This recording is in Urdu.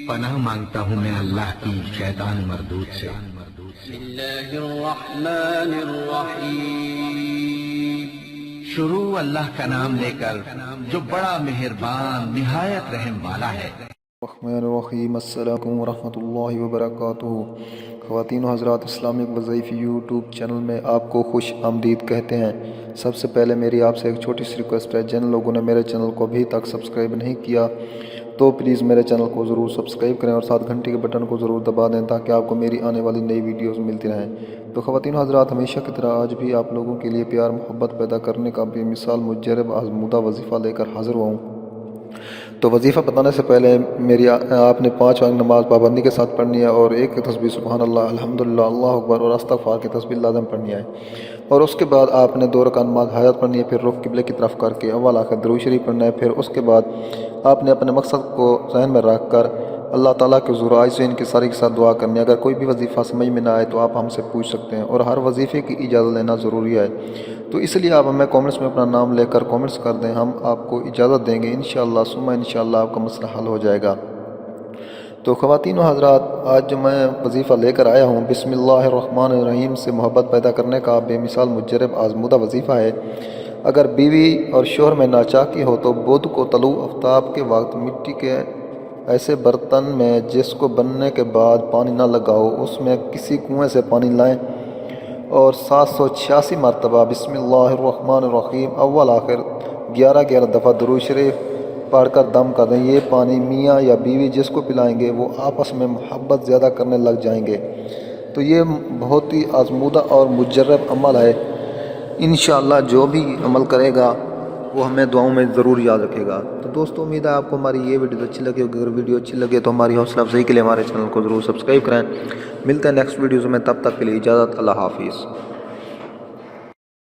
پناہ مانگتا ہوں میں اللہ کی شیطان مردود سے۔ بسم اللہ الرحمن الرحیم۔ شروع اللہ کا نام لے کر جو بڑا مہربان نہایت رحم والا ہے۔ الرحمن الرحیم۔ السلام علیکم ورحمۃ اللہ وبرکاتہ۔ خواتین و حضرات، اسلامک وظائف یوٹیوب چینل میں آپ کو خوش آمدید کہتے ہیں۔ سب سے پہلے میری آپ سے ایک چھوٹی سی ریکویسٹ ہے، جن لوگوں نے میرے چینل کو ابھی تک سبسکرائب نہیں کیا تو پلیز میرے چینل کو ضرور سبسکرائب کریں اور ساتھ گھنٹی کے بٹن کو ضرور دبا دیں تاکہ آپ کو میری آنے والی نئی ویڈیوز ملتی رہیں۔ تو خواتین و حضرات، ہمیشہ کی طرح آج بھی آپ لوگوں کے لیے پیار محبت پیدا کرنے کا بے مثال مجرب آزمودہ وظیفہ لے کر حاضر ہوا ہوں۔ تو وظیفہ بتانے سے پہلے آپ نے 5 وقت نماز پابندی کے ساتھ پڑھنی ہے اور ایک تسبیح سبحان اللہ، الحمدللہ، اللہ اکبر اور استغفار کی تسبیح لازم پڑھنی ہے، اور اس کے بعد آپ نے 2 رکعت نماز حاجت پڑھنی ہے، پھر رخ قبلے کی طرف کر کے اول آخر درود شریف پڑھنا ہے۔ پھر اس کے بعد آپ نے اپنے مقصد کو ذہن میں رکھ کر اللہ تعالیٰ کے حضور عاجز و انکساری کے ساتھ دعا کرنی ہے۔ اگر کوئی بھی وظیفہ سمجھ میں نہ آئے تو آپ ہم سے پوچھ سکتے ہیں، اور ہر وظیفے کی اجازت لینا ضروری ہے، تو اس لیے آپ ہمیں کومنٹس میں اپنا نام لے کر کومنٹس کر دیں، ہم آپ کو اجازت دیں گے انشاءاللہ ثم انشاءاللہ آپ کا مسئلہ حل ہو جائے گا۔ تو خواتین و حضرات، آج جو میں وظیفہ لے کر آیا ہوں بسم اللہ الرحمن الرحیم سے محبت پیدا کرنے کا بے مثال مجرب آزمودہ وظیفہ ہے۔ اگر بیوی اور شوہر میں ناچاکی ہو تو بدھ کو طلوع آفتاب کے وقت مٹی کے ایسے برتن میں جس کو بننے کے بعد پانی نہ لگاؤ، اس میں کسی کنویں سے پانی لائیں اور 786 مرتبہ بسم اللہ الرحمن الرحیم اول آخر 11 دفعہ درود شریف پڑھ کر دم کر دیں۔ یہ پانی میاں یا بیوی جس کو پلائیں گے وہ آپس میں محبت زیادہ کرنے لگ جائیں گے۔ تو یہ بہت ہی آزمودہ اور مجرب عمل ہے، انشاءاللہ جو بھی عمل کرے گا وہ ہمیں دعاؤں میں ضرور یاد رکھے گا۔ تو دوستو، امید ہے آپ کو ہماری یہ ویڈیو اچھی لگی ہوگی۔ اگر ویڈیو اچھی لگے تو ہماری حوصلہ افزائی کے لیے ہمارے چینل کو ضرور سبسکرائب کریں۔ ملتے ہیں نیکسٹ ویڈیوز میں، تب تک کے لیے اجازت، اللہ حافظ۔